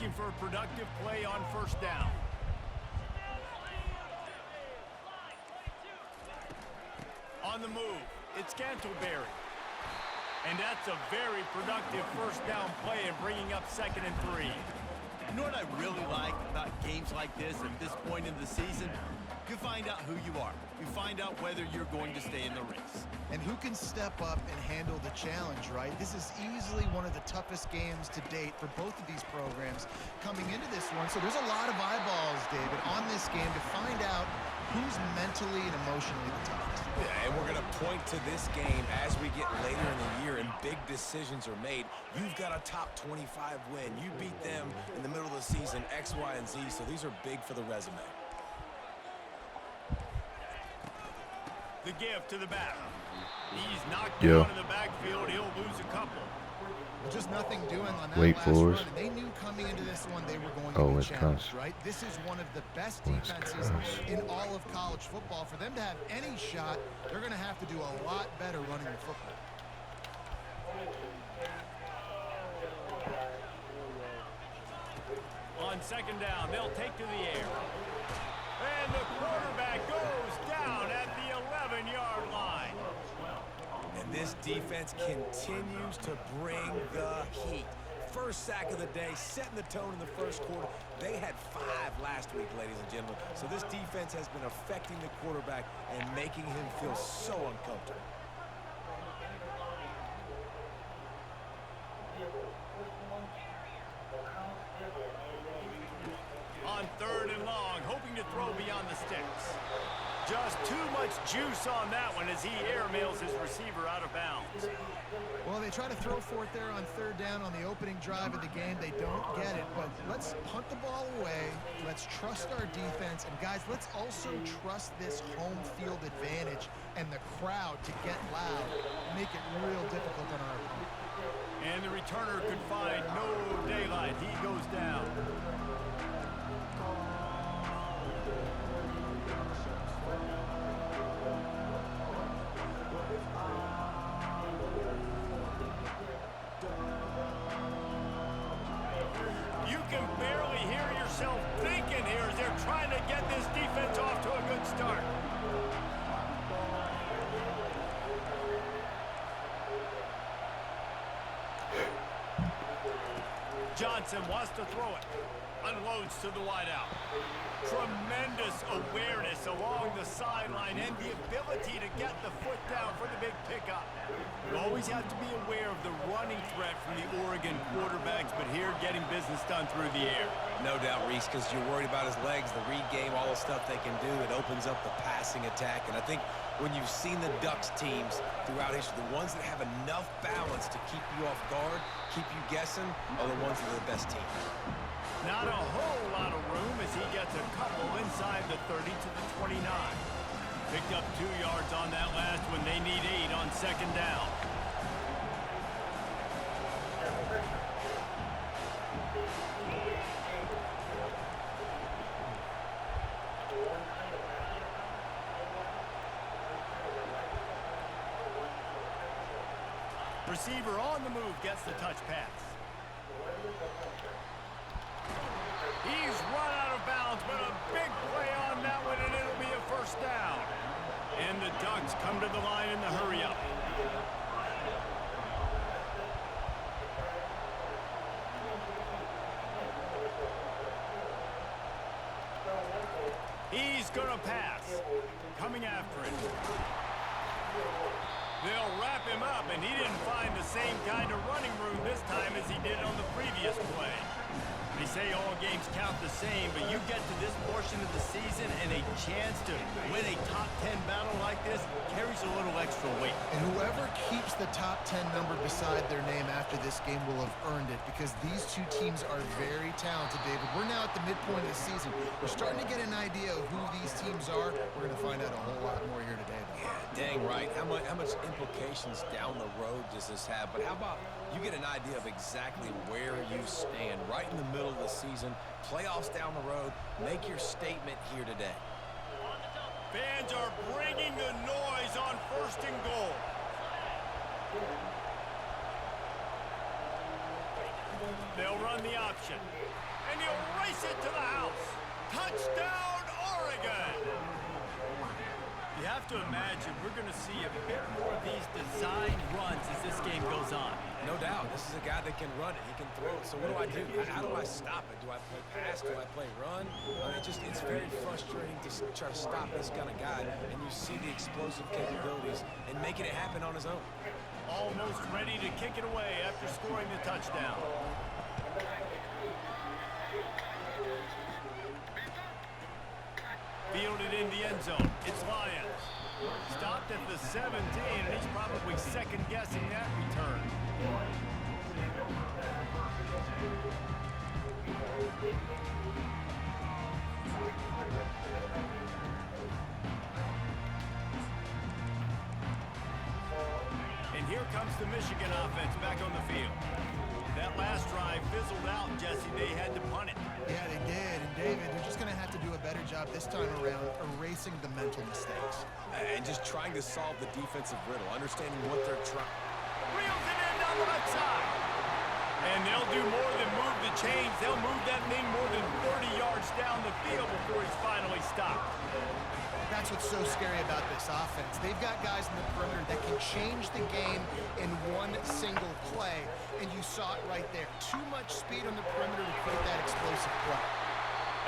looking for a productive play on first down. On the move, it's Scantlebury. And that's a very productive first down play and bringing up 2nd and 3. You know what I really like about games like this at this point in the season? You find out who you are. You find out whether you're going to stay in the race. And who can step up and handle the challenge, right? This is easily one of the toughest games to date for both of these programs coming into this one. So there's a lot of eyeballs, David, on this game to find out who's mentally and emotionally the toughest. Yeah, and we're going to point to this game as we get later in the year and big decisions are made. You've got a top 25 win. You beat them in the middle of the season, X, Y, and Z, so these are big for the resume. The give to the back. He's knocked down in the backfield. He'll lose a couple. Just nothing doing on that Wait last for run. They knew coming into this one they were going to be challenged, right? This is one of the best defenses in all of college football. For them to have any shot, they're going to have to do a lot better running the football. On 2nd down, they'll take to the air. And the quarterback goes down at the 11-yard line. And this defense continues to bring the heat. First sack of the day, setting the tone in the first quarter. They had 5 last week, ladies and gentlemen. So this defense has been affecting the quarterback and making him feel so uncomfortable. On 3rd and long, hoping to throw beyond the sticks. Just too much juice on that one as he airmails his receiver out of bounds. Well, they try to throw for it there on 3rd down on the opening drive of the game. They don't get it, but let's punt the ball away. Let's trust our defense. And, guys, let's also trust this home field advantage and the crowd to get loud, make it real difficult on our opponent. And the returner could find no daylight. He goes down. You can barely hear yourself thinking here as they're trying to get this defense off to a good start. Johnson wants to throw it. Unloads to the wideout. Tremendous awareness along the sideline and the ability to get the foot down for the big pickup. You always have to be aware of the running threat from the Oregon quarterbacks, but here getting business done through the air. No doubt, Reese, because you're worried about his legs, the read game, all the stuff they can do. It opens up the passing attack. And I think when you've seen the Ducks teams throughout history, the ones that have enough balance to keep you off guard, keep you guessing, are the ones that are the best team. Not a whole lot of room as he gets a couple inside the 30 to the 29. Picked up 2 yards on that last one. They need 8 on 2nd down. Receiver on the move gets the touch pass. He's run out of bounds, but a big play on that one, and it'll be a first down. And the Ducks come to the line in the hurry-up. He's going to pass. Coming after it. They'll wrap him up, and he didn't find the same kind of running room this time as he did on the previous play. They say all games count the same, but you get to this portion of the season and a chance to win a top 10 battle like this carries a little extra weight. And whoever keeps the top 10 number beside their name after this game will have earned it, because these two teams are very talented, David. We're now at the midpoint of the season. We're starting to get an idea of who these teams are. We're going to find out a whole lot more here today. Yeah, dang right. How much implications down the road does this have? But how about you get an idea of exactly where you stand right in the middle of the season, playoffs down the road, make your statement here today. Fans are bringing the noise on 1st and goal. They'll run the option. And he'll race it to the house. Touchdown, Oregon! You have to imagine we're going to see a bit more of these design runs as this game goes on. No doubt. This is a guy that can run it. He can throw it. So what do I do? How do I stop it? Do I play pass? Do I play run? It's very frustrating to try to stop this kind of guy. And you see the explosive capabilities and making it happen on his own. Almost ready to kick it away after scoring the touchdown. Fielded in the end zone. It's Lyons. Stopped at the 17, and he's probably second-guessing that return. And here comes the Michigan offense back on the field. That last drive fizzled out, Jesse. They had to punt it. Yeah, they did. And David, they're just going to have to do a better job this time around erasing the mental mistakes. And just trying to solve the defensive riddle, understanding what they're trying. Reels it in down the right side. And they'll do more than move the chains. They'll move that thing more than 30 yards down the field before he's finally stopped. That's what's so scary about this offense. They've got guys in the perimeter that can change the game in one single play, and you saw it right there. Too much speed on the perimeter to create that explosive play.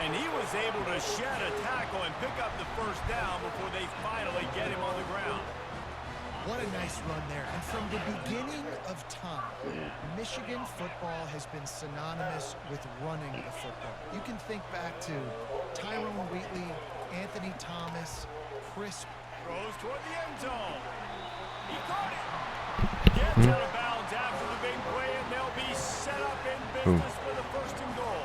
And he was able to shed a tackle and pick up the first down before they finally get him on the ground. What a nice run there. And from the beginning of time, Michigan football has been synonymous with running the football. You can think back to Tyrone Wheatley, Anthony Thomas, Chris. Throws toward the end zone. He caught it. Gets out of bounds after the big play, and they'll be set up in business for the first and goal.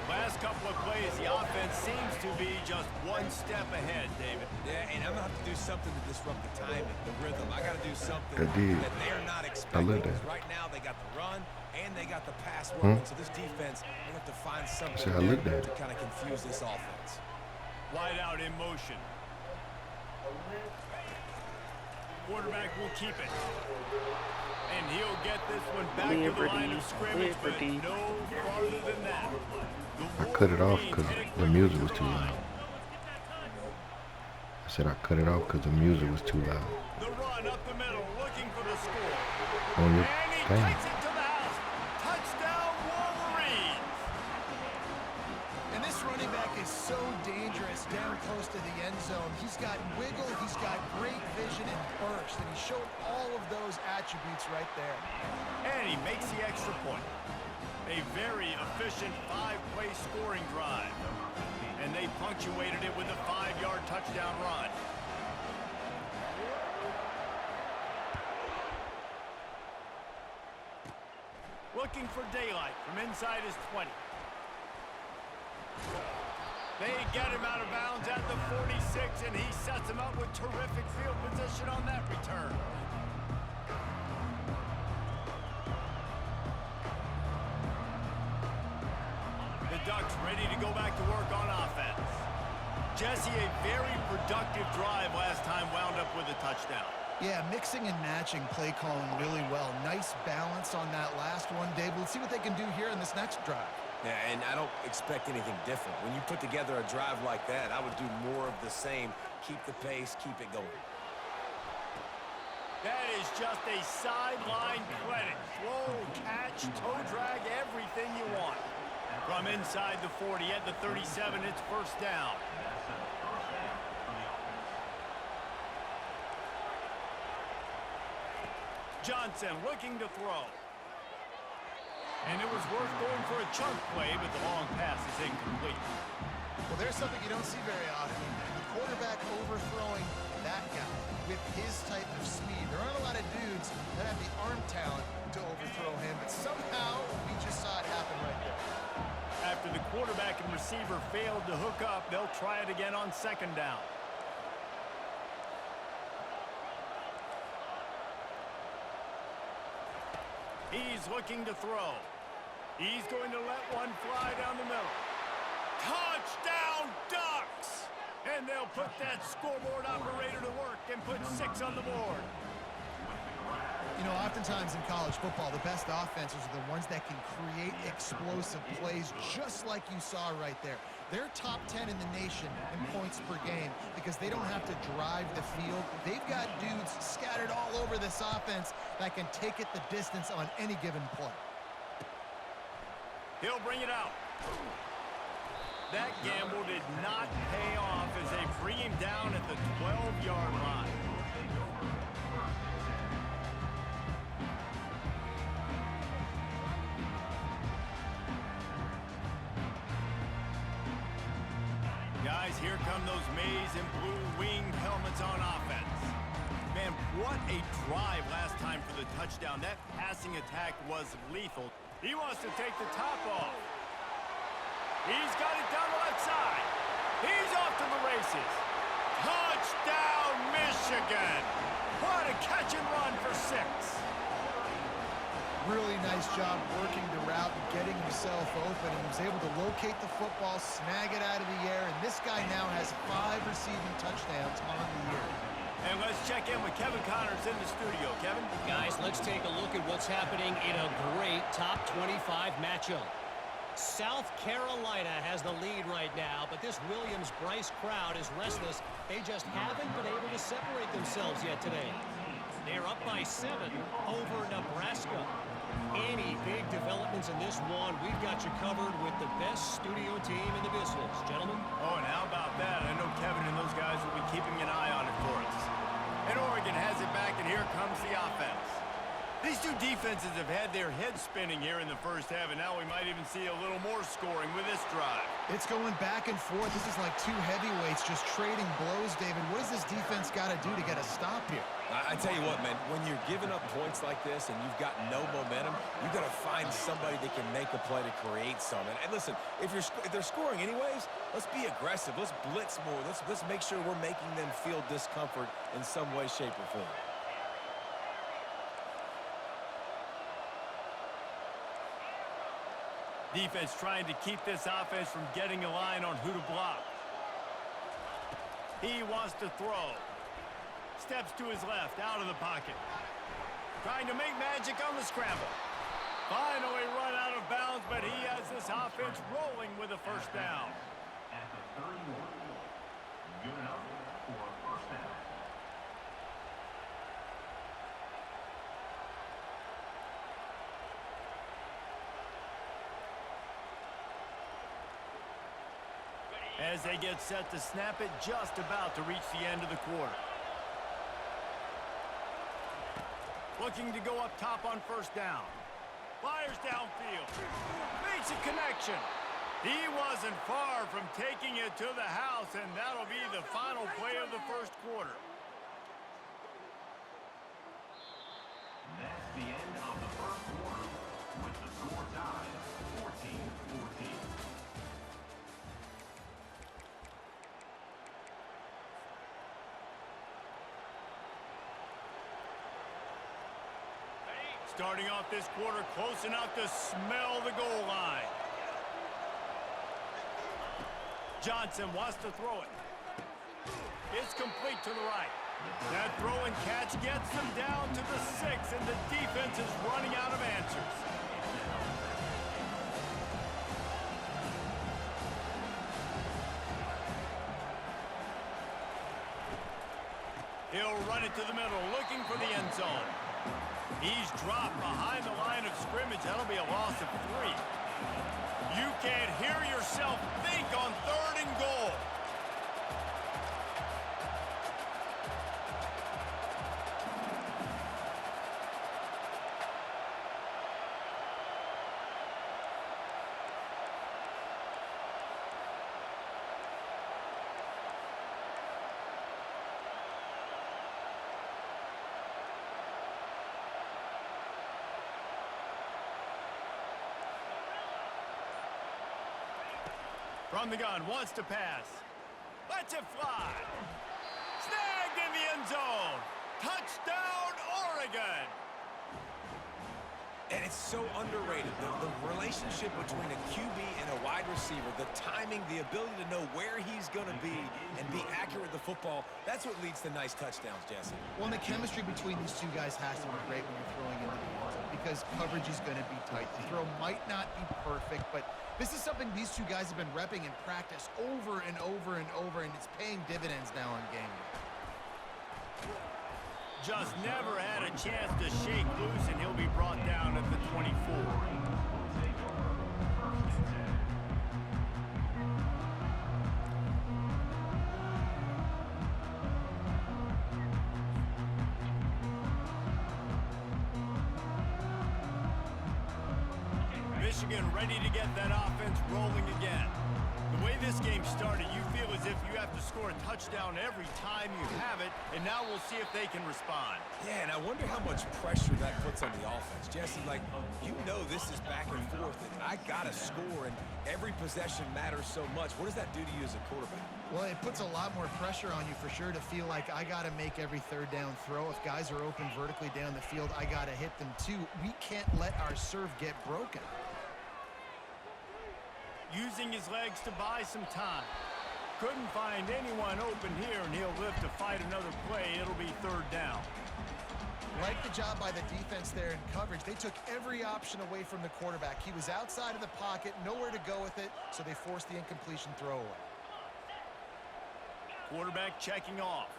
Last couple of plays, the offense seems to be just one step ahead, David. Yeah, and I'm going to have to do something to disrupt the timing, the rhythm. I got to do something I did. that they're not expecting. I love that. Right now, they got the run, and they got the pass working. So this defense, they have to find something See, I looked new at to it. kind of confuse this offense. Wide out in motion. Quarterback will keep it. And he'll get this one back to the line of scrimmage, but no farther than that. I cut it off because the music was too loud. I said I cut it off because the music was too loud. The run up the middle, looking for the score. On your And he thing. takes it to the house. Touchdown, Wolverines. And this running back is so dangerous down close to the end zone. He's got wiggle, he's got great vision and burst, and he showed all of those attributes right there. And he makes the extra point. A very efficient 5-play scoring drive. And they punctuated it with a 5-yard touchdown run. Looking for daylight from inside his 20. They get him out of bounds at the 46, and he sets him up with terrific field position on that return. The Ducks ready to go back to work on offense. Jesse, a very productive drive last time wound up with a touchdown. Yeah, mixing and matching play calling really well. Nice balance on that last one, Dave. Let's see what they can do here in this next drive. Yeah, and I don't expect anything different. When you put together a drive like that, I would do more of the same. Keep the pace, keep it going. That is just a sideline credit. Throw, catch, toe drag, everything you want. From inside the 40 at the 37, it's first down. Johnson looking to throw. And it was worth going for a chunk play, but the long pass is incomplete. Well, there's something you don't see very often. The quarterback overthrowing that guy with his type of speed. There aren't a lot of dudes that have the arm talent to overthrow him, but somehow we just saw it happen right there. After the quarterback and receiver failed to hook up, they'll try it again on second down. He's looking to throw. He's going to let one fly down the middle. Touchdown, Ducks! And they'll put that scoreboard operator to work and put 6 on the board. You know, oftentimes in college football, the best offenses are the ones that can create explosive plays, just like you saw right there. They're top 10 in the nation in points per game because they don't have to drive the field. They've got dudes scattered all over this offense that can take it the distance on any given play. He'll bring it out. That gamble did not pay off as they bring him down at the 12-yard line. Guys, here come those maize and blue winged helmets on offense. Man, what a drive last time for the touchdown. That passing attack was lethal. He wants to take the top off. He's got it down the left side. He's off to the races. Touchdown, Michigan. What a catch and run for 6. Really nice job working the route and getting himself open. He was able to locate the football, snag it out of the air, and this guy now has 5 receiving touchdowns on the year. And let's check in with Kevin Connors in the studio. Kevin? Guys, let's take a look at what's happening in a great top 25 matchup. South Carolina has the lead right now, but this Williams-Brice crowd is restless. They just haven't been able to separate themselves yet today. They're up by 7 over Nebraska. Any big developments in this one, we've got you covered with the best studio team in the business. Gentlemen? Oh, and how about that? I know Kevin and those guys will be keeping an eye on it for us. And Oregon has it back, and here comes the offense. These two defenses have had their heads spinning here in the first half, and now we might even see a little more scoring with this drive. It's going back and forth. This is like two heavyweights just trading blows, David. What does this defense got to do to get a stop here? I tell you what, man, when you're giving up points like this and you've got no momentum, you got to find somebody that can make a play to create something. And listen, if they're scoring anyways, let's be aggressive. Let's blitz more. Let's make sure we're making them feel discomfort in some way, shape, or form. Defense trying to keep this offense from getting a line on who to block. He wants to throw. Steps to his left, out of the pocket. Trying to make magic on the scramble. Finally run out of bounds, but he has this offense rolling with a first down. At the 31, good enough for a first down. As they get set to snap it, just about to reach the end of the quarter. Looking to go up top on first down. Fires downfield. Makes a connection. He wasn't far from taking it to the house, and that'll be the final play of the first quarter. That's the end of the first quarter with the score tied 14-14. Starting off this quarter close enough to smell the goal line. Johnson wants to throw it. It's complete to the right. That throw and catch gets them down to the 6, and the defense is running out of answers. He'll run it to the middle, looking for the end zone. He's dropped behind the line of scrimmage. That'll be a loss of 3. You can't hear yourself think on 3rd and goal. From the gun, wants to pass. Lets it fly. Snagged in the end zone. Touchdown, Oregon. And it's so underrated. The relationship between a QB and a wide receiver, the timing, the ability to know where he's going to be and be accurate with the football, that's what leads to nice touchdowns, Jesse. Well, and the chemistry between these two guys has to be great when you're throwing into the end zone because coverage is going to be tight. The throw might not be perfect, but this is something these two guys have been repping in practice over and over and over, and it's paying dividends now on game day. Just never had a chance to shake loose, and he'll be brought down at the 24. Michigan ready to get that offense rolling again. The way this game started, you feel as if you have to score a touchdown every time you have it, and now we'll see if they can respond. Yeah, and I wonder how much pressure that puts on the offense. Jesse, like, you know this is back and forth, and I got to score, and every possession matters so much. What does that do to you as a quarterback? Well, it puts a lot more pressure on you for sure to feel like I got to make every third down throw. If guys are open vertically down the field, I got to hit them too. We can't let our serve get broken. Using his legs to buy some time. Couldn't find anyone open here, and he'll live to fight another play. It'll be third down. Like the job by the defense there in coverage. They took every option away from the quarterback. He was outside of the pocket, nowhere to go with it, so they forced the incompletion throwaway. Quarterback checking off.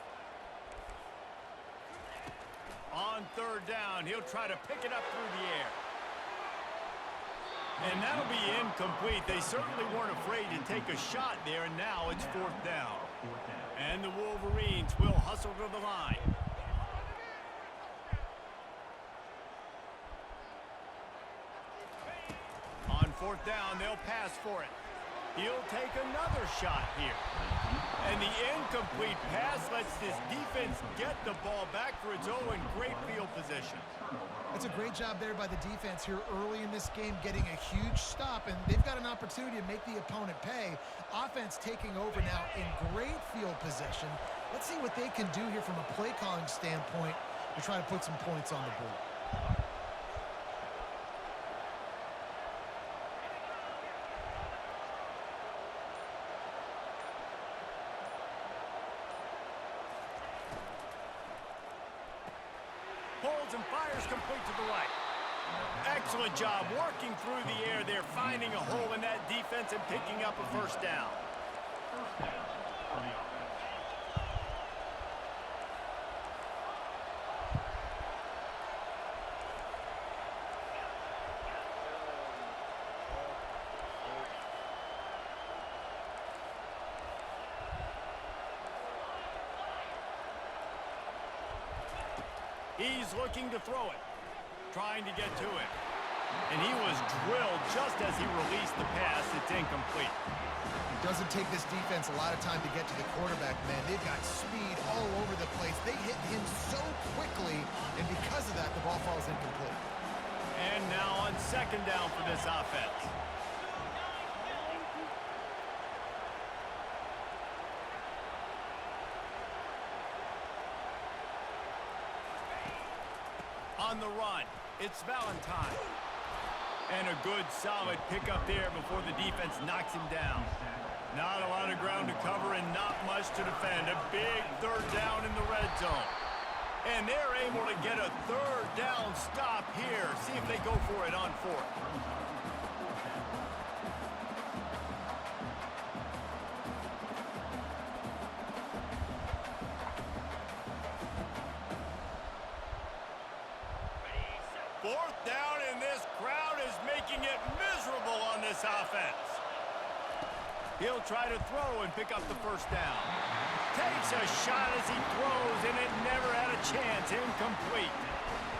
On third down, he'll try to pick it up through the air. And that'll be incomplete. They certainly weren't afraid to take a shot there, and now it's fourth down. And the Wolverines will hustle to the line. On fourth down, they'll pass for it. He'll take another shot here. And the incomplete pass lets this defense get the ball back for its own great field position. It's a great job there by the defense here early in this game, getting a huge stop, and they've got an opportunity to make the opponent pay. Offense taking over now in great field possession. Let's see what they can do here from a play calling standpoint to try to put some points on the board. Holds and fires complete to the right. Excellent job working through the air there, finding a hole in that defense and picking up a first down. He's looking to throw it, trying to get to it. And he was drilled just as he released the pass. It's incomplete. It doesn't take this defense a lot of time to get to the quarterback, man. They've got speed all over the place. They hit him so quickly, and because of that, the ball falls incomplete. And now on second down for this offense. On the run, it's Valentine. And a good, solid pickup there before the defense knocks him down. Not a lot of ground to cover and not much to defend. A big third down in the red zone. And they're able to get a third down stop here. See if they go for it on fourth. Fourth down, and this crowd is making it miserable on this offense. He'll try to throw and pick up the first down. Takes a shot as he throws, and it never had a chance. Incomplete.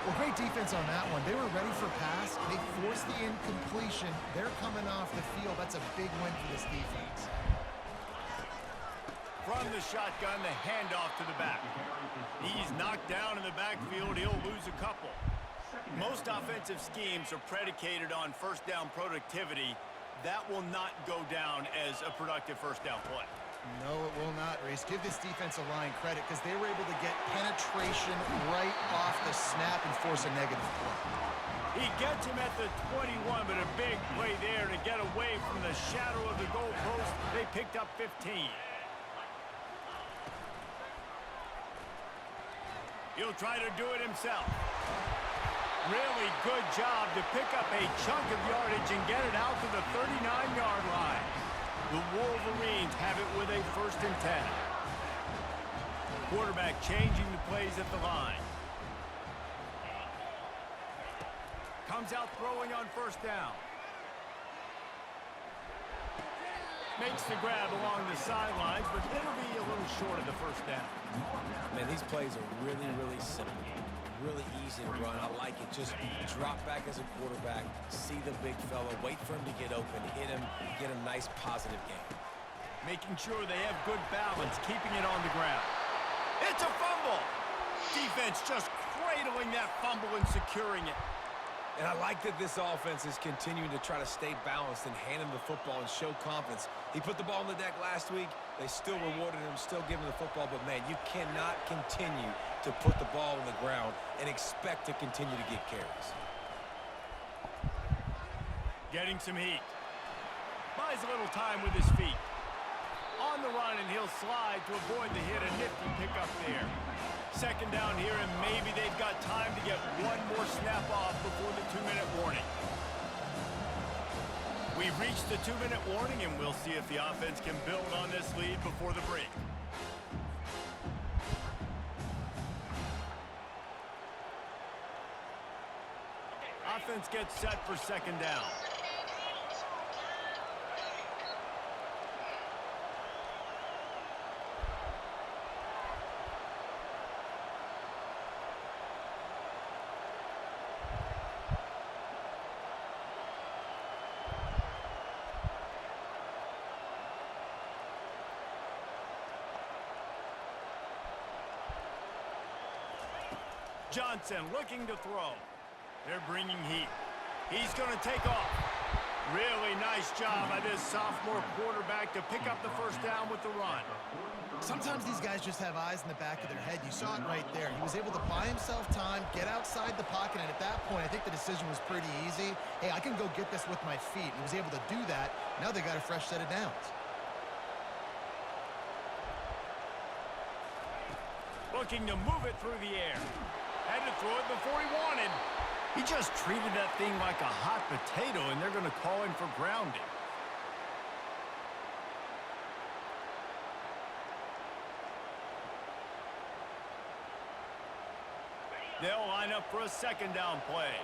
Well, great defense on that one. They were ready for pass. They forced the incompletion. They're coming off the field. That's a big win for this defense. From the shotgun, the handoff to the back. He's knocked down in the backfield. He'll lose a couple. Most offensive schemes are predicated on first down productivity. That will not go down as a productive first down play. No, it will not, Reese. Give this defensive line credit because they were able to get penetration right off the snap and force a negative play. He gets him at the 21, but a big play there to get away from the shadow of the goalpost. They picked up 15. He'll try to do it himself. Really good job to pick up a chunk of yardage and get it out to the 39-yard line. The Wolverines have it with a 1st and 10. Quarterback changing the plays at the line. Comes out throwing on 1st down. Makes the grab along the sidelines, but it'll be a little short of the 1st down. Man, these plays are really, really simple. Really easy to run. I like it. Just drop back as a quarterback, see the big fella, wait for him to get open, hit him, get a nice positive game. Making sure they have good balance, keeping it on the ground. It's a fumble! Defense just cradling that fumble and securing it. And I like that this offense is continuing to try to stay balanced and hand him the football and show confidence. He put the ball on the deck last week. They still rewarded him, still giving him the football. But, man, you cannot continue to put the ball on the ground and expect to continue to get carries. Getting some heat. Buys a little time with his feet. On the run, and he'll slide to avoid the hit. A nifty pickup there. 2nd down here, and maybe they've got time to get one more snap off before the 2-minute warning. We've reached the 2-minute warning, and we'll see if the offense can build on this lead before the break. Offense gets set for 2nd down. Johnson looking to throw. They're bringing heat. He's going to take off. Really nice job by this sophomore quarterback to pick up the 1st down with the run. Sometimes these guys just have eyes in the back of their head. You saw it right there. He was able to buy himself time, get outside the pocket, and at that point, I think the decision was pretty easy. Hey, I can go get this with my feet. He was able to do that. Now they got a fresh set of downs. Looking to move it through the air. Had to throw it before he wanted. He just treated that thing like a hot potato, and they're going to call him for grounding. They'll line up for a 2nd down play.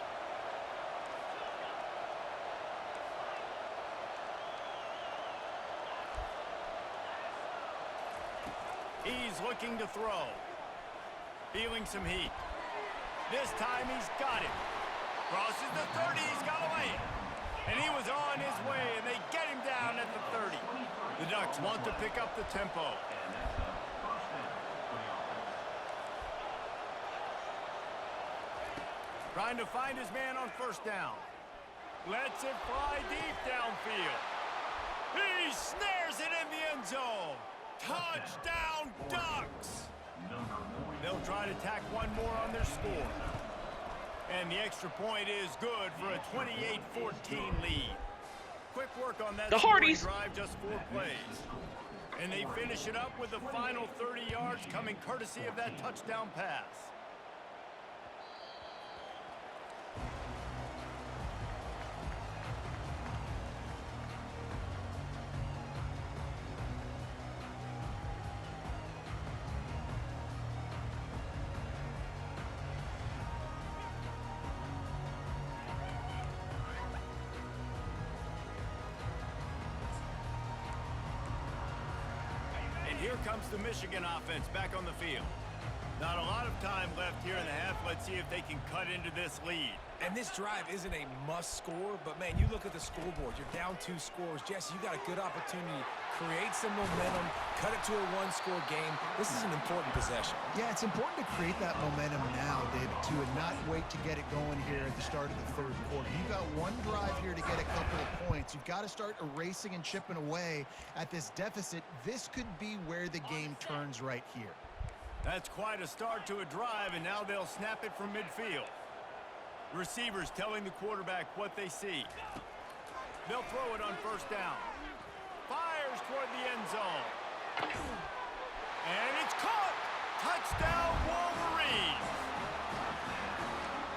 He's looking to throw. Feeling some heat. This time he's got it. Crosses the 30, he's got away. And he was on his way, and they get him down at the 30. The Ducks want to pick up the tempo. Trying to find his man on 1st down. Lets it fly deep downfield. He snares it in the end zone. Touchdown, Ducks! They'll try to tack one more on their score. And the extra point is good for a 28-14 lead. Quick work on that drive, just 4 plays. And they finish it up with the final 30 yards coming courtesy of that touchdown pass. Here comes the Michigan offense back on the field. Not a lot of time left here in the half. Let's see if they can cut into this lead. And this drive isn't a must score, but, man, you look at the scoreboard. You're down 2 scores. Jesse, you got a good opportunity. Create some momentum. Cut it to a 1-score game. This is an important possession. Yeah, it's important to create that momentum now, David, too, and not wait to get it going here at the start of the 3rd quarter. You've got one drive here to get a couple of points. You've got to start erasing and chipping away at this deficit. This could be where the game turns right here. That's quite a start to a drive, and now they'll snap it from midfield. Receivers telling the quarterback what they see. They'll throw it on first down. Fires toward the end zone. And it's caught! Touchdown, Wolverines!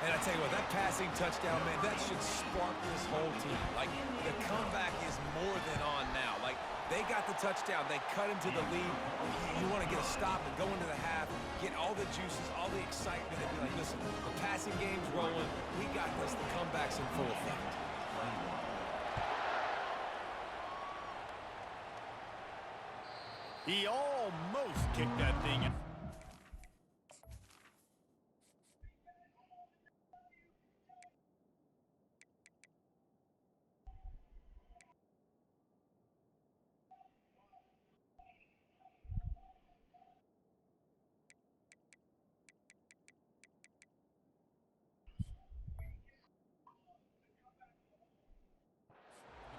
And I tell you what, that passing touchdown, man, that should spark this whole team. Like, the comeback is more than on now. Like, they got the touchdown. They cut into the lead. You want to get a stop and go into the half, get all the juices, all the excitement, and be like, listen, the passing game's rolling. We got this. The comeback's in full effect. He almost kicked that thing.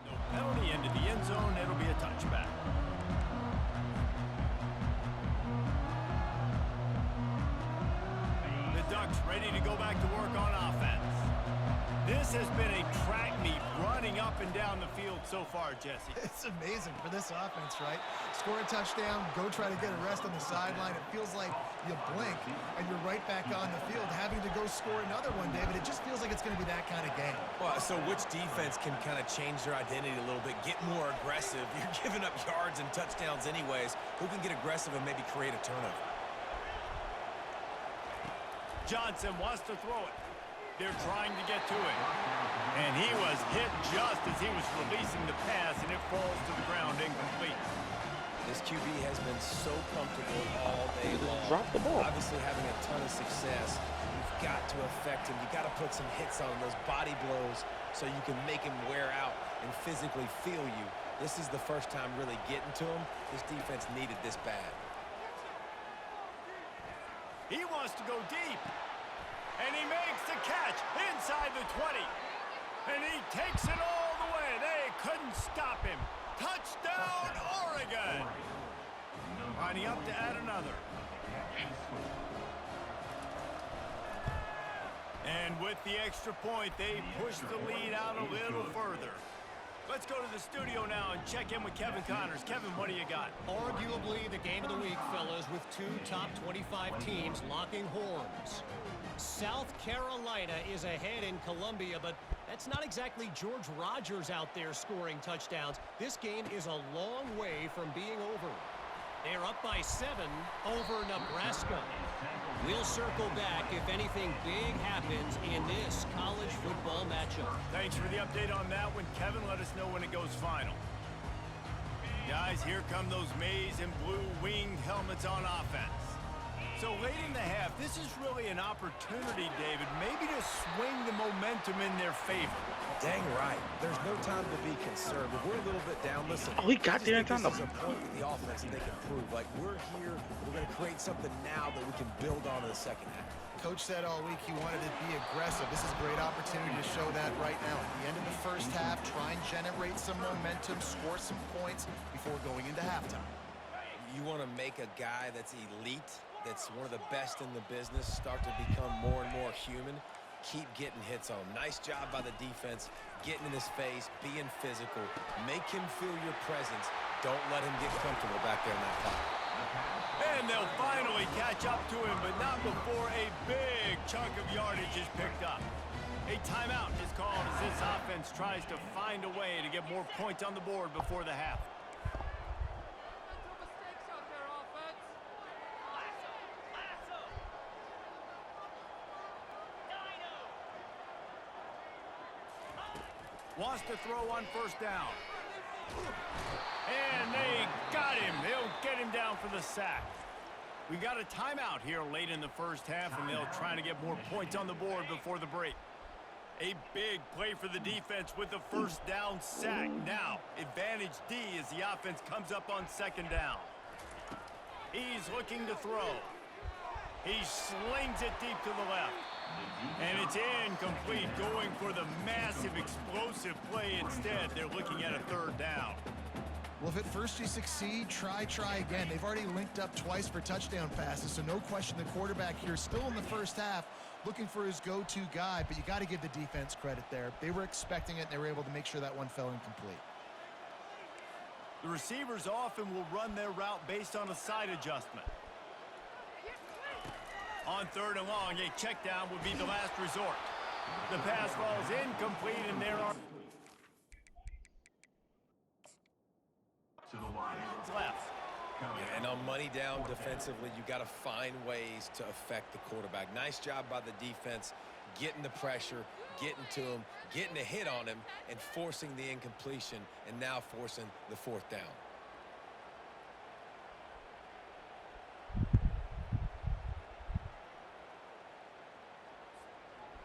No penalty into the end zone. It'll be a touchback. Ducks ready to go back to work on offense. This has been a track meet running up and down the field so far, Jesse. It's amazing for this offense, right? Score a touchdown, go try to get a rest on the sideline. It feels like you blink and you're right back on the field having to go score another one, David. It just feels like it's going to be that kind of game. Well, so which defense can kind of change their identity a little bit, get more aggressive? You're giving up yards and touchdowns anyways. Who can get aggressive and maybe create a turnover? Johnson wants to throw it. They're trying to get to it. And he was hit just as he was releasing the pass, and it falls to the ground incomplete. This QB has been so comfortable all day long. Drop the ball. Obviously having a ton of success. You've got to affect him. You've got to put some hits on those body blows so you can make him wear out and physically feel you. This is the first time really getting to him. This defense needed this bad. He wants to go deep. And he makes the catch inside the 20. And he takes it all the way. They couldn't stop him. Touchdown, Oregon. Lining up to add another. And with the extra point, they push the lead out a little further. Let's go to the studio now and check in with Kevin Connors. Kevin, what do you got? Arguably the game of the week, fellas, with two top 25 teams locking horns. South Carolina is ahead in Columbia, but that's not exactly George Rogers out there scoring touchdowns. This game is a long way from being over. They're up by 7 over Nebraska. We'll circle back if anything big happens in this college football matchup. Thanks for the update on that one, Kevin. Let us know when it goes final. Guys, here come those maize and blue winged helmets on offense. So late in the half, this is really an opportunity, David, maybe to swing the momentum in their favor. Dang right. There's no time to be concerned. If we're a little bit down, listen. Oh, he got there and this found is them. a point with the offense that they can prove. Like, we're here. We're going to create something now that we can build on in the second half. Coach said all week he wanted to be aggressive. This is a great opportunity to show that right now. At the end of the first half, try and generate some momentum, score some points before going into halftime. You want to make a guy that's elite, that's one of the best in the business, start to become more and more human. Keep getting hits on him. Nice job by the defense, getting in his face, being physical. Make him feel your presence. Don't let him get comfortable back there in that pocket. And they'll finally catch up to him, but not before a big chunk of yardage is picked up. A timeout is called as this offense tries to find a way to get more points on the board before the half. Wants to throw on first down. And they got him. They'll get him down for the sack. We got a timeout here late in the first half, and they'll try to get more points on the board before the break. A big play for the defense with the first down sack. Now, advantage D as the offense comes up on second down. He's looking to throw. He slings it deep to the left. And it's incomplete, going for the massive explosive play instead. They're looking at a third down. Well, if at first you succeed, try again. They've already linked up twice for touchdown passes, so no question the quarterback here still in the first half looking for his go-to guy, but you got to give the defense credit there. They were expecting it, and they were able to make sure that one fell incomplete. The receivers often will run their route based on a side adjustment. On 3rd and long, a check down would be the last resort. The pass falls incomplete, and there are To the line. left. Yeah, and on money down defensively, you got to find ways to affect the quarterback. Nice job by the defense, getting the pressure, getting to him, getting a hit on him, and forcing the incompletion, and now forcing the 4th down.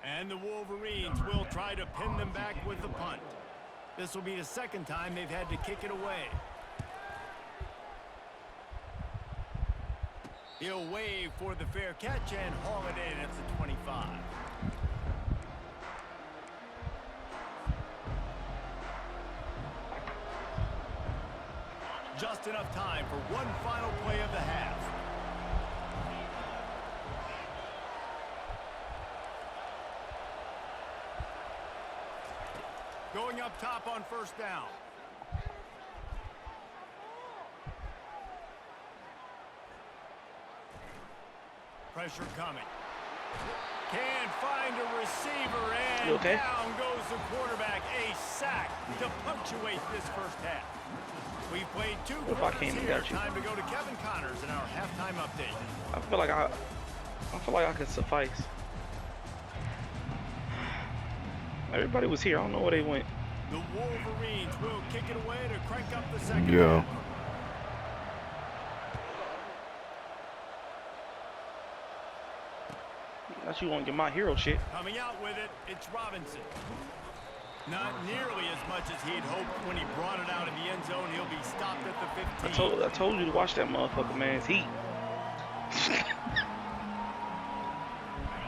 And the Wolverines will try to pin them back with the punt. This will be the 2nd time they've had to kick it away. He'll wave for the fair catch and haul it in at the 25. Just enough time for one final play of the half. Going up top on 1st down. Pressure coming. Can't find a receiver, and okay? down goes the quarterback. A sack to punctuate this 1st half. We've played 2 What if I quarters came and here. got you? Time to go to Kevin Connors in our halftime update. I feel like I could suffice. Everybody was here. I don't know where they went. The Wolverines will kick it away to crank up the 2nd Yeah. half. Unless you want to get my hero shit. Coming out with it, it's Robinson. Not nearly as much as he'd hoped when he brought it out in the end zone. He'll be stopped at the 15. I told you to watch that motherfucker, man. It's heat.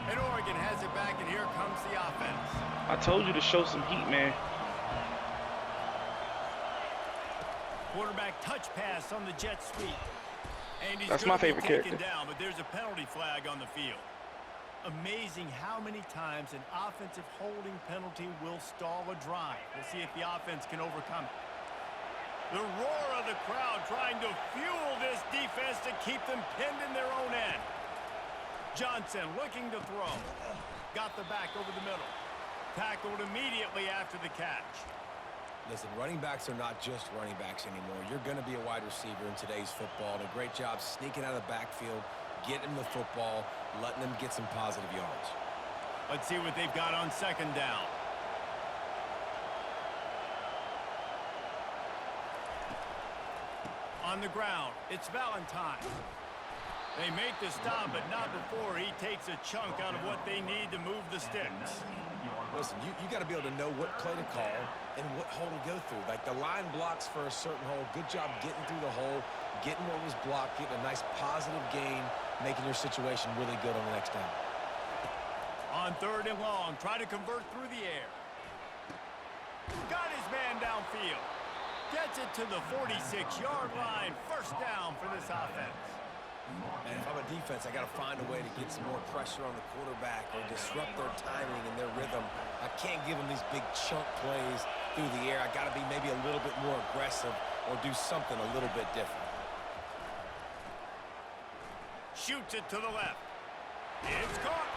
And Oregon has it back, and here comes the offense. I told you to show some heat, man. Quarterback touch pass on the jet sweep. And he's That's gonna my favorite be taken character. down, but there's a penalty flag on the field. Amazing how many times an offensive holding penalty will stall a drive. We'll see if the offense can overcome it. The roar of the crowd trying to fuel this defense to keep them pinned in their own end. Johnson looking to throw. Got the back over the middle. Tackled immediately after the catch. Listen, running backs are not just running backs anymore. You're going to be a wide receiver in today's football. And a great job sneaking out of the backfield, getting the football, letting them get some positive yards. Let's see what they've got on 2nd down. On the ground, it's Valentine. They make the stop, but not before he takes a chunk out of what they need to move the sticks. Listen, you got to be able to know what play to call and what hole to go through. Like the line blocks for a certain hole. Good job getting through the hole, getting what was blocked, getting a nice positive gain, making your situation really good on the next down. On 3rd and long, try to convert through the air. Got his man downfield. Gets it to the 46-yard line. 1st down for this offense. And if I'm a defense, I got to find a way to get some more pressure on the quarterback or disrupt their timing and their rhythm. I can't give them these big chunk plays through the air. I got to be maybe a little bit more aggressive or do something a little bit different. Shoots it to the left. It's caught.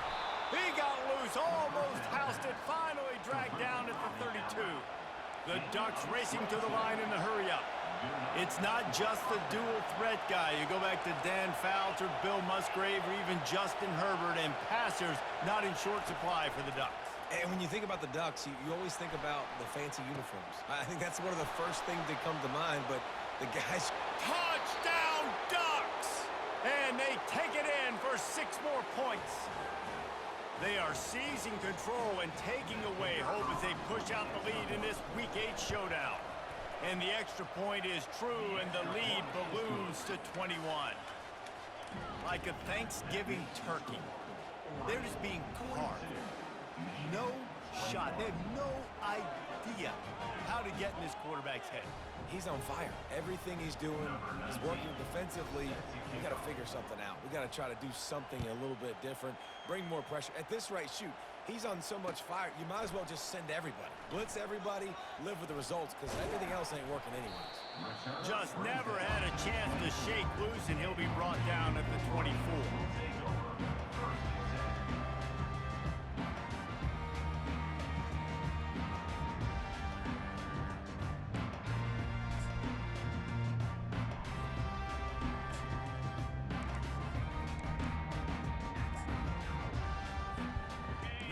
He got loose, almost housed it, finally dragged down at the 32. The Ducks racing to the line in the hurry-up. It's not just the dual threat guy. You go back to Dan Fouts or Bill Musgrave or even Justin Herbert, and passers not in short supply for the Ducks. And when you think about the Ducks, you always think about the fancy uniforms. I think that's one of the first things that come to mind, but the guys... Touchdown Ducks! And they take it in for 6 more points. They are seizing control and taking away hope as they push out the lead in this Week 8 showdown. And the extra point is true, and the lead balloons to 21. Like a Thanksgiving turkey, they're just being carved. No shot. They have no idea how to get in this quarterback's head. He's on fire. Everything he's doing is working defensively. We got to figure something out. We got to try to do something a little bit different, bring more pressure. At this rate, shoot, he's on so much fire, you might as well just send everybody. Blitz everybody, live with the results, because everything else ain't working anyways. Just never had a chance to shake loose, and he'll be brought down at the 24.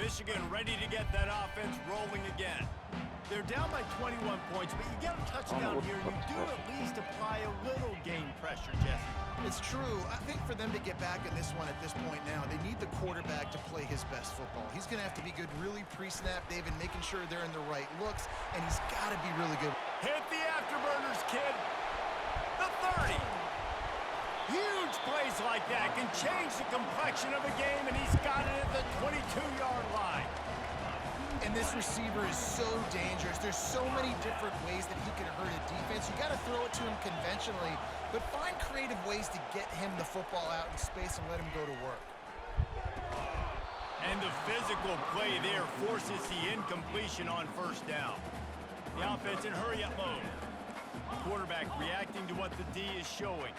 Michigan ready to get that offense rolling again. They're down by 21 points, but you get a touchdown here, you do at least apply a little game pressure, Jesse. It's true. I think for them to get back in this one at this point now, they need the quarterback to play his best football. He's going to have to be good really pre-snap, David, making sure they're in the right looks, and he's got to be really good. Hit the afterburners, kid. The 30. Huge plays like that can change the complexion of a game, and he's got it at the 22-yard line. And this receiver is so dangerous. There's so many different ways that he can hurt a defense. You got to throw it to him conventionally, but find creative ways to get him the football out in space and let him go to work. And the physical play there forces the incompletion on first down. The offense in hurry-up mode. Quarterback reacting to what the D is showing.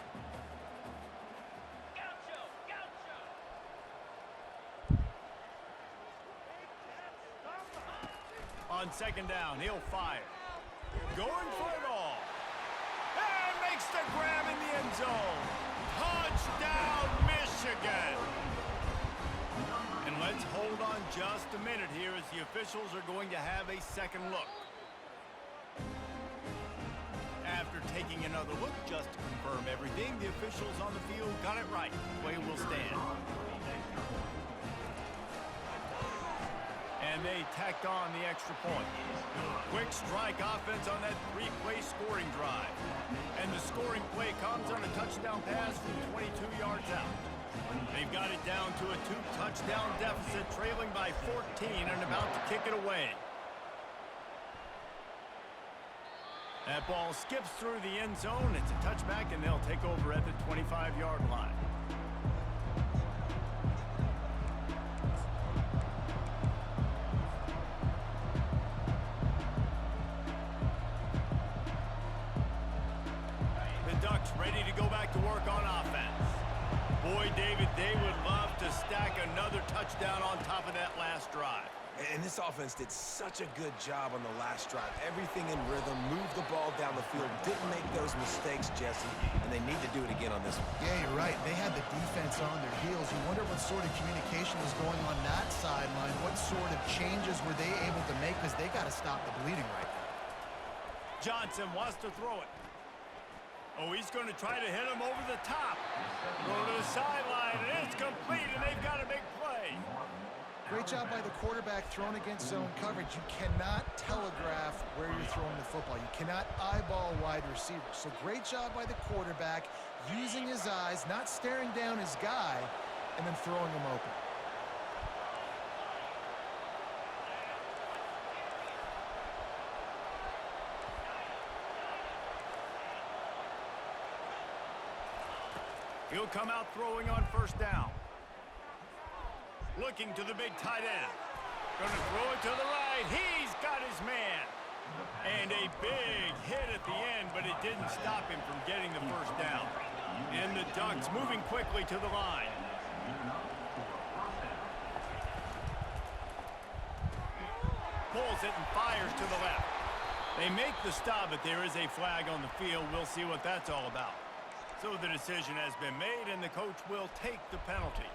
On second down, he'll fire. Going for it all. And makes the grab in the end zone. Touchdown, Michigan. And let's hold on just a minute here as the officials are going to have a second look. After taking another look just to confirm everything, the officials on the field got it right. Play will stand. And they tacked on the extra point. Quick strike offense on that three-play scoring drive. And the scoring play comes on a touchdown pass from 22 yards out. They've got it down to a 2-touchdown deficit, trailing by 14 and about to kick it away. That ball skips through the end zone. It's a touchback, and they'll take over at the 25-yard line. Ready to go back to work on offense. Boy, David, they would love to stack another touchdown on top of that last drive. And this offense did such a good job on the last drive. Everything in rhythm, moved the ball down the field, didn't make those mistakes, Jesse, and they need to do it again on this one. Yeah, you're right. They had the defense on their heels. You wonder what sort of communication was going on that sideline. What sort of changes were they able to make, because they got to stop the bleeding right now. Johnson wants to throw it. Oh, he's going to try to hit him over the top. Go to the sideline, and it's complete, and they've got a big play. Great job by the quarterback throwing against zone coverage. You cannot telegraph where you're throwing the football. You cannot eyeball wide receivers. So great job by the quarterback, using his eyes, not staring down his guy, and then throwing him open. He'll come out throwing on first down. Looking to the big tight end. Going to throw it to the right. He's got his man. And a big hit at the end, but it didn't stop him from getting the first down. And the Ducks moving quickly to the line. Pulls it and fires to the left. They make the stop, but there is a flag on the field. We'll see what that's all about. So the decision has been made, and the coach will take the penalty.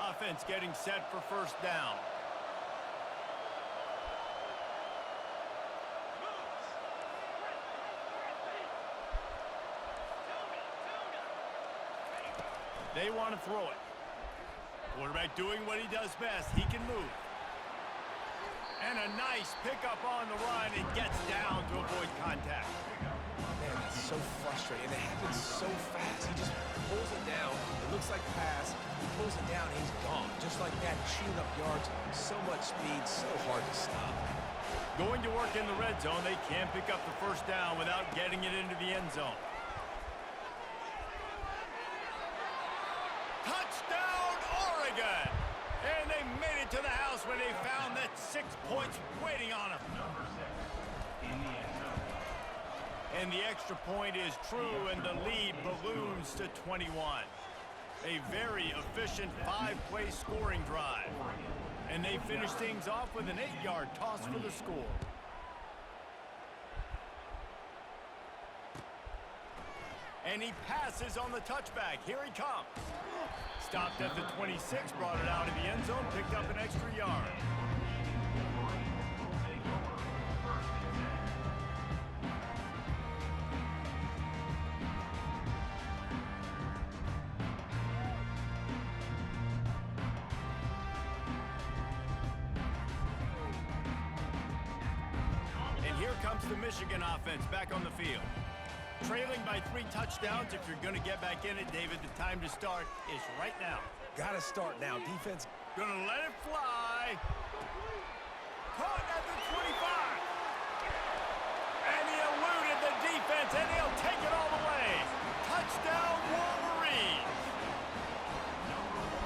Offense getting set for first down. They want to throw it. Quarterback doing what he does best. He can move. And a nice pickup on the run, and gets down to avoid contact. Man, It's so frustrating, and it happens so fast. He just pulls it down. It looks like pass. He pulls it down, and he's gone. Just like that, chewing up yards. So much speed, so hard to stop. Going to work in the red zone, they can't pick up the first down without getting it into the end zone. Touchdown, Oregon! And they made it to the house when they found that 6 points waiting on them. And the extra point is true, and the lead balloons to 21. A very efficient 5-play scoring drive. And they finish things off with an 8-yard toss for the score. And he passes on the touchback. Here he comes. Stopped at the 26, brought it out of the end zone, picked up an extra yard. And here comes the Michigan offense back on the field. Trailing by 3 touchdowns. If you're going to get back in it, David, the time to start is right now. Got to start now. Defense. Going to let it fly. Caught at the 25. And he eluded the defense, and he'll take it all the way. Touchdown, Wolverines.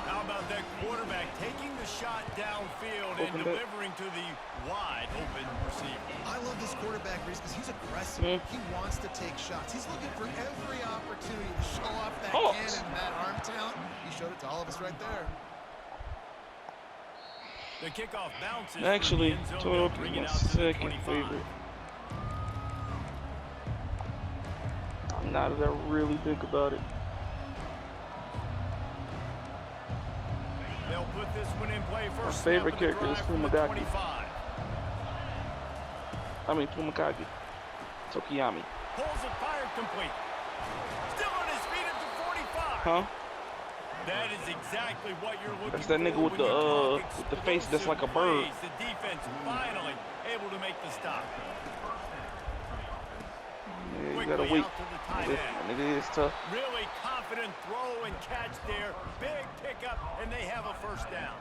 How about that quarterback taking the shot downfield and delivering to the wide open receiver? I love this quarterback, Reese, because he's aggressive. He wants to take shots. He's looking for every opportunity to show off that cannon, that arm talent. He showed it to all of us right there. The kickoff bounces. Actually, Total is my second favorite. Now that I really think about it. They'll put this one in play first. My favorite character is Fumagaki. I mean Fumakagi. Tokiyami. Pulls it, fired complete. Still on his feet at the 45. Huh? That is exactly what you're looking for. That's that nigga with the face that's like a bird. The defense finally able to make the stop. Yeah, you gotta wait. Nigga is tough. Really confident throw and catch there. Big pickup, and they have a first down.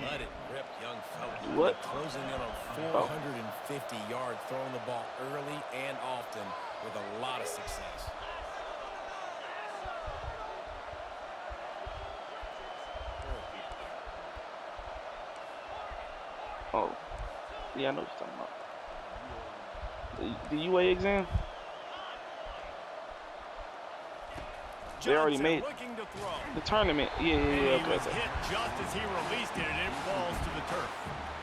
Let it rip, young fella. What? Closing in on 450 yards, throwing the ball early and often with a lot of success. Oh, yeah, I know what you're talking about. The UA exam? They already made the tournament. Yeah, okay. Hit just as he released it, and it falls to the turf.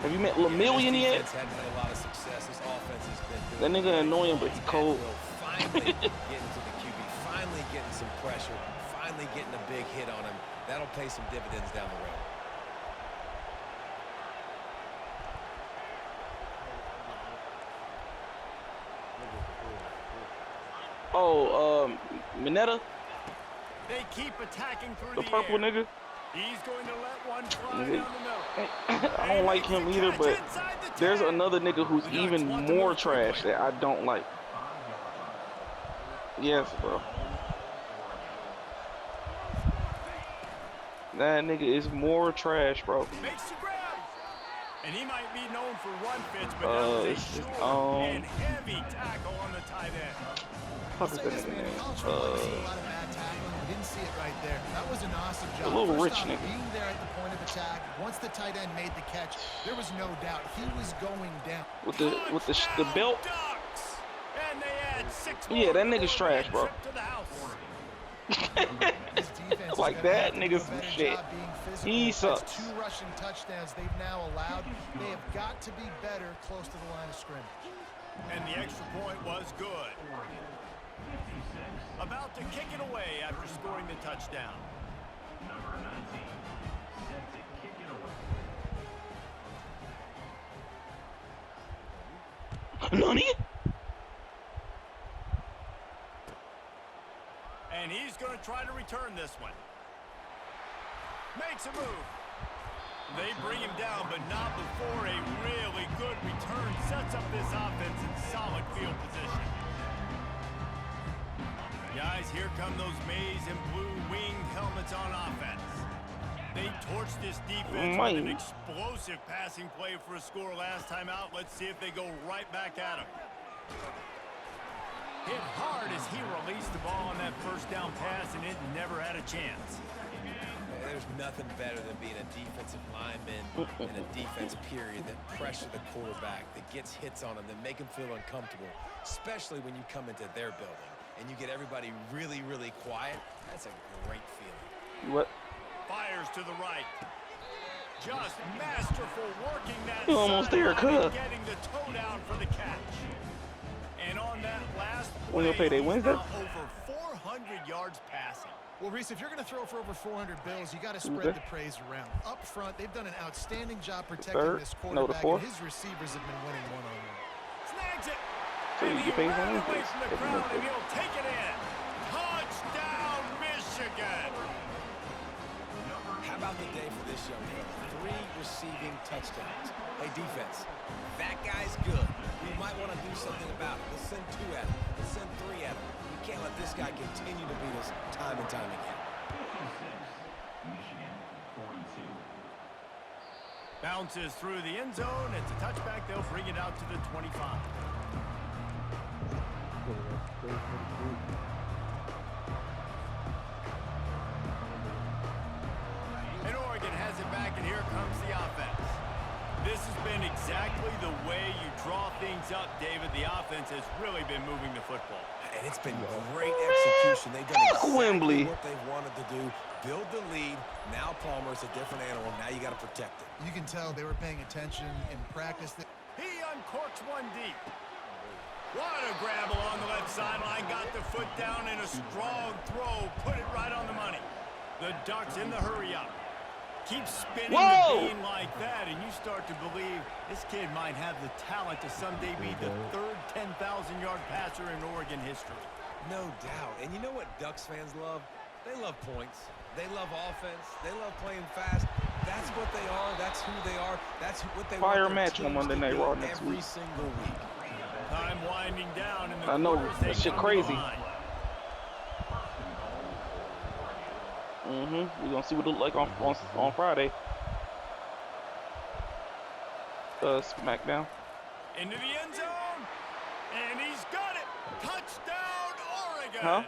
Have you met Lamillion yet? A lot of success. This offense has been that nigga annoying, but he cold. Finally getting to the QB, finally getting some pressure, finally getting a big hit on him. That'll pay some dividends down the road. Oh, Mineta? They keep attacking through the purple air. nigga? He's going to let one fly down the middle. I don't like him either, but there's another nigga who's even more trash that I don't like. Yes, bro. That nigga is more trash, bro. Makes the grab. And he might be known for run fits, but that was a short and heavy tackle on the tight end. Fuck is that nigga name? We didn't see it right there. That was an awesome job. A little First rich off, nigga. being there at the point of attack, once the tight end made the catch, there was no doubt he was going down. With the belt. Ducks. And they add 6 Yeah, that nigga's trash, bro. Like that nigga's some shit. He sucks. 2 rushing touchdowns they've now allowed. They have got to be better close to the line of scrimmage. And the extra point was good. About to kick it away after scoring the touchdown. Number 19, set to kick it away. Nani? And he's going to try to return this one. Makes a move. They bring him down, but not before a really good return sets up this offense in solid field position. Guys, here come those maize and blue winged helmets on offense. They torched this defense with an explosive passing play for a score last time out. Let's see if they go right back at him. Hit hard as he released the ball on that first down pass, and it never had a chance. There's nothing better than being a defensive lineman in a defense period that pressure the quarterback, that gets hits on him, that make him feel uncomfortable, especially when you come into their building and you get everybody really, really quiet. That's a great feeling. What? Fires to the right. Just masterful working that You almost there, cuz. getting the toe down for the catch. And on that last When you'll pay their Wednesday? over 400 yards passing. Well, Reese, if you're going to throw for over 400 bills, you got to spread the praise around. Up front, they've done an outstanding job protecting this quarterback, and his receivers have been winning one-on-one. Snags it. So And you he pay for ran Wednesdays. away from the crowd, and he'll take it in. Touchdown, Michigan. How about the day for this young fella? 3 receiving touchdowns. Hey, defense, that guy's good. We might want to do something about it. Let's send 2 at him. Let's send 3 at him. We can't let this guy continue to beat us time and time again. Michigan 42. Bounces through the end zone. It's a touchback. They'll bring it out to the 25. And Oregon has it back, and here comes the offense. This has been exactly the way you draw things up, David. The offense has really been moving the football. And it's been great execution. They've done exactly Wembley. what they've wanted to do. Build the lead. Now Palmer's a different animal. Now you got to protect it. You can tell they were paying attention in practice. He uncorks one deep. What a grab along the left sideline. Got the foot down in a strong throw. Put it right on the money. The Ducks in the hurry up. Keep spinning the bean like that, and you start to believe this kid might have the talent to someday be the third 10,000-yard passer in Oregon history. No doubt. And you know what Ducks fans love? They love points. They love offense. They love playing fast. That's what they are. That's who they are. That's what they Fire want their match on teams Monday to Night do Raw next every week. single week. Time winding down in the I know, quarters. that They shit come to the crazy. line. We're gonna see what it look like on Friday. SmackDown. Into the end zone, and he's got it. Touchdown, Oregon. Huh?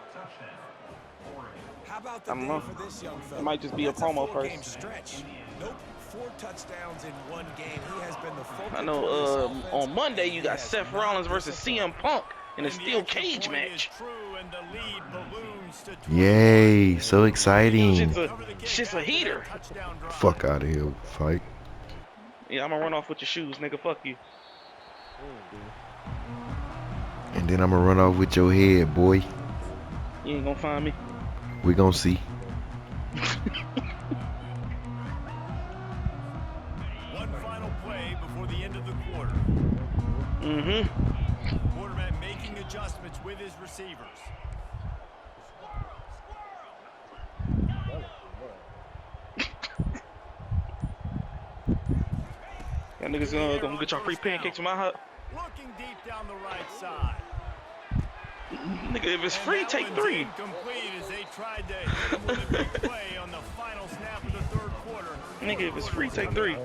How about the I don't day know. for this young fella? It might just be a That's promo 4-game first. stretch. Nope. 4 touchdowns in 1 game. He has been the focal I point of this know. offense, On Monday and you he got has Seth not Rollins versus disappointed. CM Punk in a And the steel extra cage point is match. true, and the lead balloons to 20. Yay, so exciting. Shit's a heater. Touchdown drive. Fuck out of here, fight. Yeah, I'm gonna run off with your shoes, nigga. Fuck you. And then I'm gonna run off with your head, boy. You ain't gonna find me. We gonna see. One final play before the end of the quarter. Quarterback making adjustments with his receivers. Y'all niggas gonna get y'all free pancakes from my hut. Looking deep down the right side. Nigga, if it's And free, that take one's 3. incomplete as they tried to hit him with a big play on the final snap of the third quarter. Nigga, if it's free, take 3.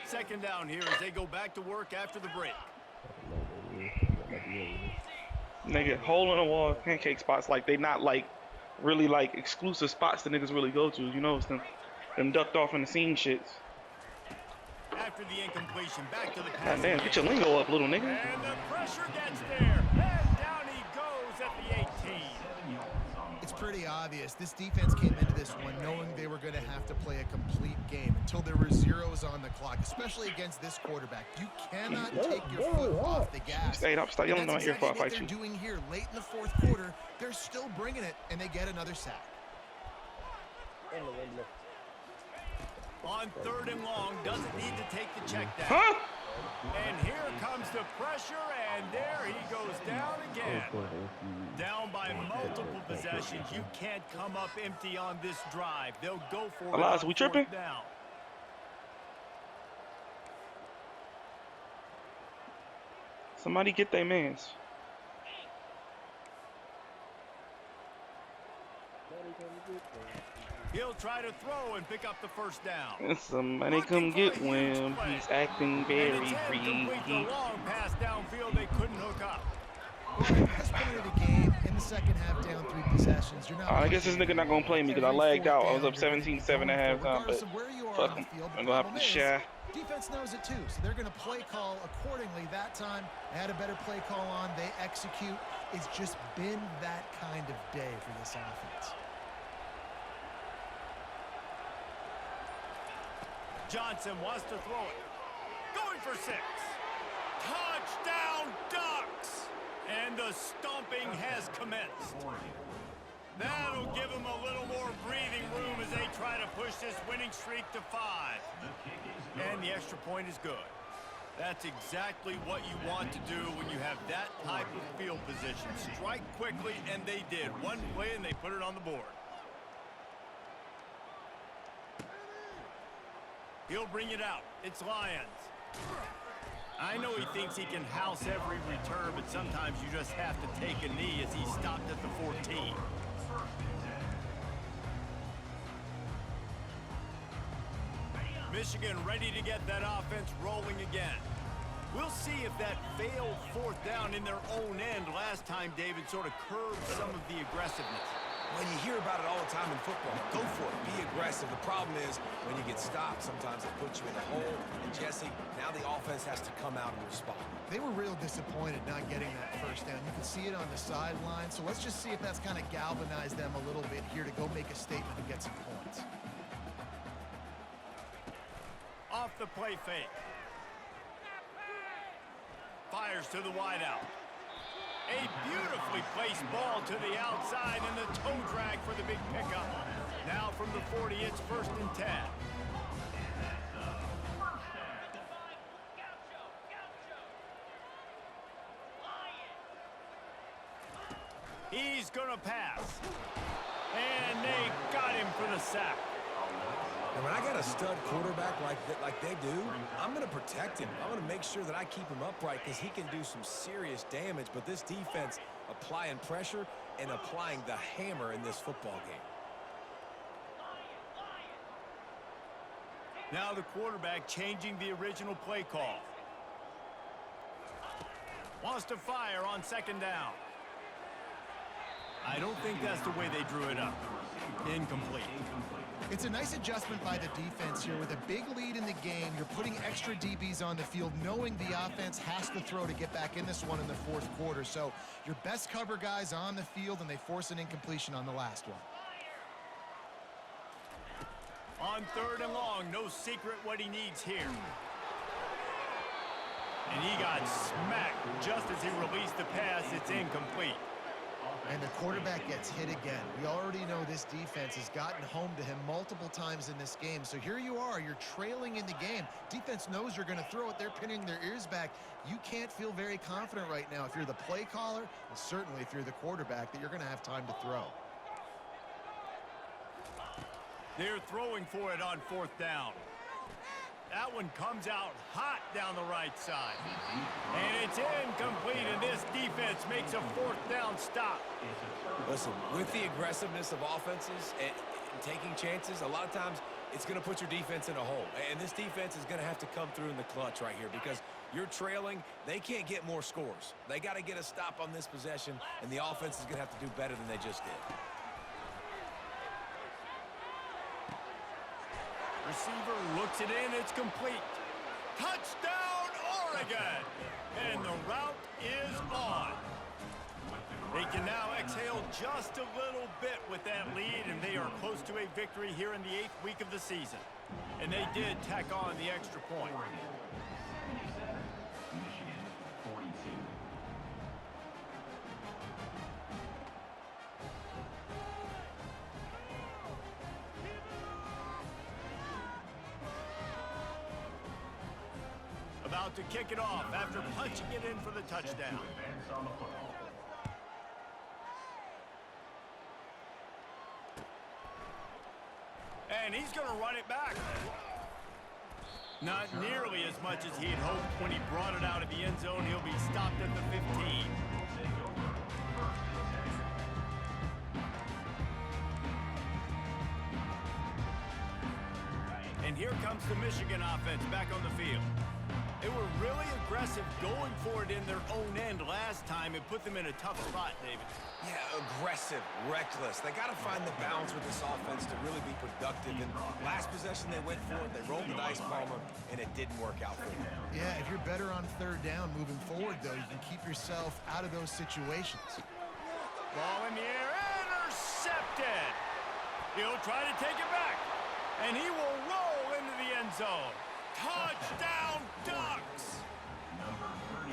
Second down here as they go back to work after the break. Nigga, hole in the wall pancake spots, like they not like really like exclusive spots that niggas really go to. You know, it's them ducked off in the scene shits. After the incompletion, back to the God passing damn, get your lingo up, little nigga. And the pressure gets there. And down he goes at the 18. It's pretty obvious. This defense came into this one knowing they were going to have to play a complete game until there were zeros on the clock, especially against this quarterback. You cannot take your foot off the gas. Stop yelling in my ear before I what fight they're you. doing here late in the fourth quarter. They're still bringing it, and they get another sack. On third and long, doesn't need to take the check down. Huh? And here comes the pressure, and there he goes down again. Down by multiple possessions. You can't come up empty on this drive. They'll go for it. Elias, on we fourth tripping? down. Somebody get their mans. He'll try to throw and pick up the first down. And somebody come get him. He's acting very And it's incomplete. The freaky. long pass downfield they couldn't hook up. At this point of the game, in the second half, down 3 possessions, you're not. I guess this nigga not gonna play me because I lagged out. I was up 17-7 at halftime, Regardless but of where you are fuck on him. the field, the I'm gonna have problem to is, share. defense knows it too, so they're going to play call accordingly. That time, they had a better play call on. They execute. It's just been that kind of day for this offense. Johnson wants to throw it. Going for 6. Touchdown Ducks! And the stomping has commenced. That'll give them a little more breathing room as they try to push this winning streak to 5. And the extra point is good. That's exactly what you want to do when you have that type of field position. Strike quickly, and they did. One play, and they put it on the board. He'll bring it out. It's Lions. I know he thinks he can house every return, but sometimes you just have to take a knee as he stopped at the 14. Michigan ready to get that offense rolling again. We'll see if that failed 4th down in their own end last time, David, sort of curbed some of the aggressiveness. Well, you hear about it all the time in football. Go for it. Be aggressive. The problem is when you get stopped, sometimes it puts you in a hole. And, Jesse, now the offense has to come out and respond. They were real disappointed not getting that first down. You can see it on the sideline. So let's just see if that's kind of galvanized them a little bit here to go make a statement and get some points. Off the play fake. Fires to the wideout. A beautifully placed ball to the outside and the toe drag for the big pickup. Now from the 40, it's 1st and 10. He's going to pass. And they got him for the sack. And when I got a stud quarterback like they do, I'm going to protect him. I'm going to make sure that I keep him upright because he can do some serious damage. But this defense applying pressure and applying the hammer in this football game. Now the quarterback changing the original play call. Wants to fire on 2nd down. I don't think that's the way they drew it up. Incomplete. It's a nice adjustment by the defense here. With a big lead in the game, you're putting extra DBs on the field, knowing the offense has to throw to get back in this one in the 4th quarter. So your best cover guys on the field, and they force an incompletion on the last one. On 3rd and long, no secret what he needs here. And he got smacked just as he released the pass. It's incomplete. And the quarterback gets hit again. We already know this defense has gotten home to him multiple times in this game. So here you are, you're trailing in the game. Defense knows you're going to throw it. They're pinning their ears back. You can't feel very confident right now if you're the play caller, and certainly if you're the quarterback, that you're going to have time to throw. They're throwing for it on 4th down. That one comes out hot down the right side. And it's incomplete, and this defense makes a 4th down stop. Listen, with the aggressiveness of offenses and taking chances, a lot of times it's going to put your defense in a hole. And this defense is going to have to come through in the clutch right here because you're trailing. They can't get more scores. They got to get a stop on this possession, and the offense is going to have to do better than they just did. Receiver looks it in. It's complete. Touchdown, Oregon! And the route is on. They can now exhale just a little bit with that lead, and they are close to a victory here in the 8th week of the season. And they did tack on the extra point. Michigan 42. About to kick it off after punching it in for the touchdown. And he's going to run it back. Not nearly as much as he had hoped when he brought it out of the end zone. He'll be stopped at the 15. And here comes the Michigan offense back on the field. They were really aggressive going for it in their own end last time and put them in a tough spot, David. Yeah, aggressive, reckless. They got to find the balance with this offense to really be productive. And last possession they went for it, they rolled the dice, Palmer, and it didn't work out for them. Yeah, if you're better on third down moving forward, though, you can keep yourself out of those situations. Ball in the air, intercepted. He'll try to take it back, and he will roll into the end zone. Touchdown, Ducks!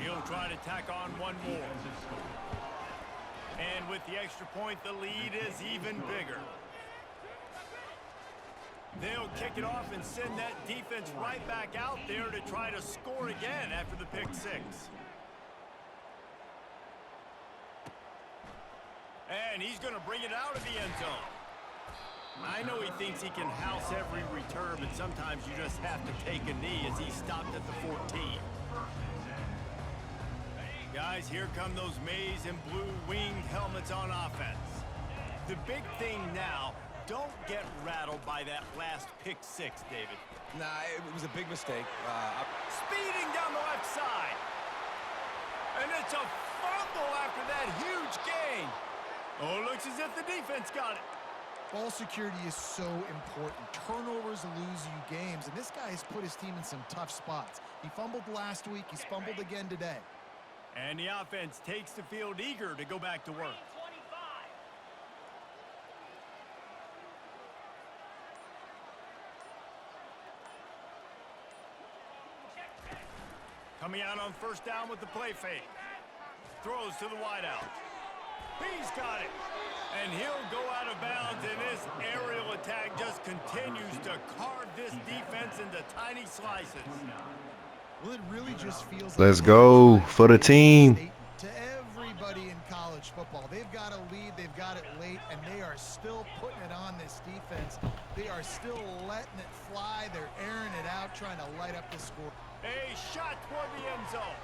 He'll try to tack on one more. And with the extra point, the lead is even bigger. They'll kick it off and send that defense right back out there to try to score again after the pick six. And he's going to bring it out of the end zone. I know he thinks he can house every return, but sometimes you just have to take a knee as he stopped at the 14. Guys, here come those maize and blue winged helmets on offense. The big thing now, don't get rattled by that last pick six, David. Nah, it was a big mistake. Speeding down the left side. And it's a fumble after that huge gain. Oh, looks as if the defense got it. Ball security is so important. Turnovers lose you games, and this guy has put his team in some tough spots. He fumbled last week. He's fumbled again today. And the offense takes the field eager to go back to work. Coming out on first down with the play fake. Throws to the wideout. He's got it. And he'll go out of bounds, and this aerial attack just continues to carve this defense into tiny slices. Well, it really just feels Let's like go for the team. to everybody in college football. They've got a lead, they've got it late, and they are still putting it on this defense. They are still letting it fly. They're airing it out, trying to light up the score. A shot toward the end zone.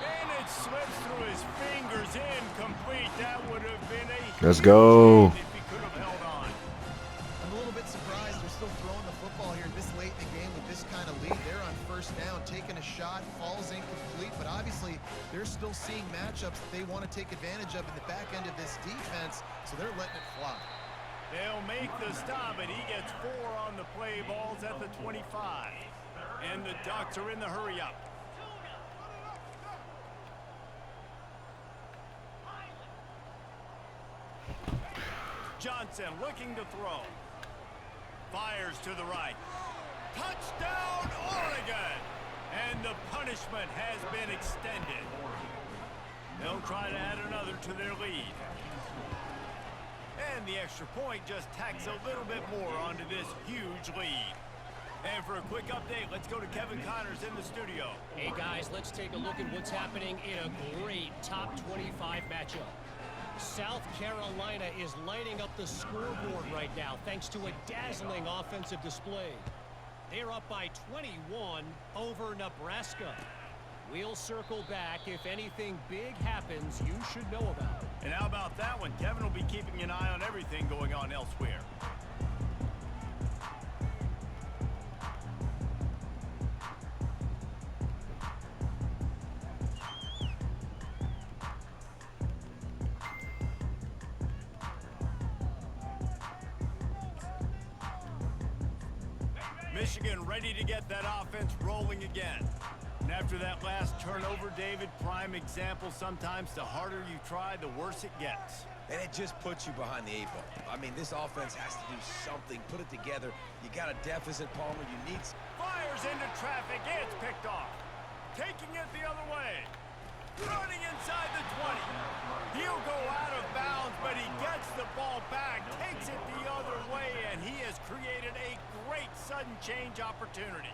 And it slips through his fingers, incomplete. That would have been a Let's go. if he could have held on. I'm a little bit surprised they're still throwing the football here this late in the game with this kind of lead. They're on first down, taking a shot, falls incomplete, but obviously they're still seeing matchups that they want to take advantage of in the back end of this defense, so they're letting it fly. They'll make the stop, and he gets 4 on the play. Balls at the 25. And the Ducks are in the hurry-up. Johnson looking to throw. Fires to the right. Touchdown, Oregon! And the punishment has been extended. They'll try to add another to their lead. And the extra point just tacks a little bit more onto this huge lead. And for a quick update, let's go to Kevin Connors in the studio. Hey, guys, let's take a look at what's happening in a great top 25 matchup. South Carolina is lighting up the scoreboard right now thanks to a dazzling offensive display. They're up by 21 over Nebraska. We'll circle back. If anything big happens, you should know about it. And how about that one? Kevin will be keeping an eye on everything going on elsewhere. Michigan ready to get that offense rolling again. And after that last turnover, David, prime example, sometimes the harder you try, the worse it gets. And it just puts you behind the 8 ball. I mean, this offense has to do something, put it together. You got a deficit, Palmer. You need... Fires into traffic. It's picked off. Taking it the other way. Running inside the 20. He'll go out of bounds, but he gets the ball back, takes it the other way, and he has created a great sudden change opportunity.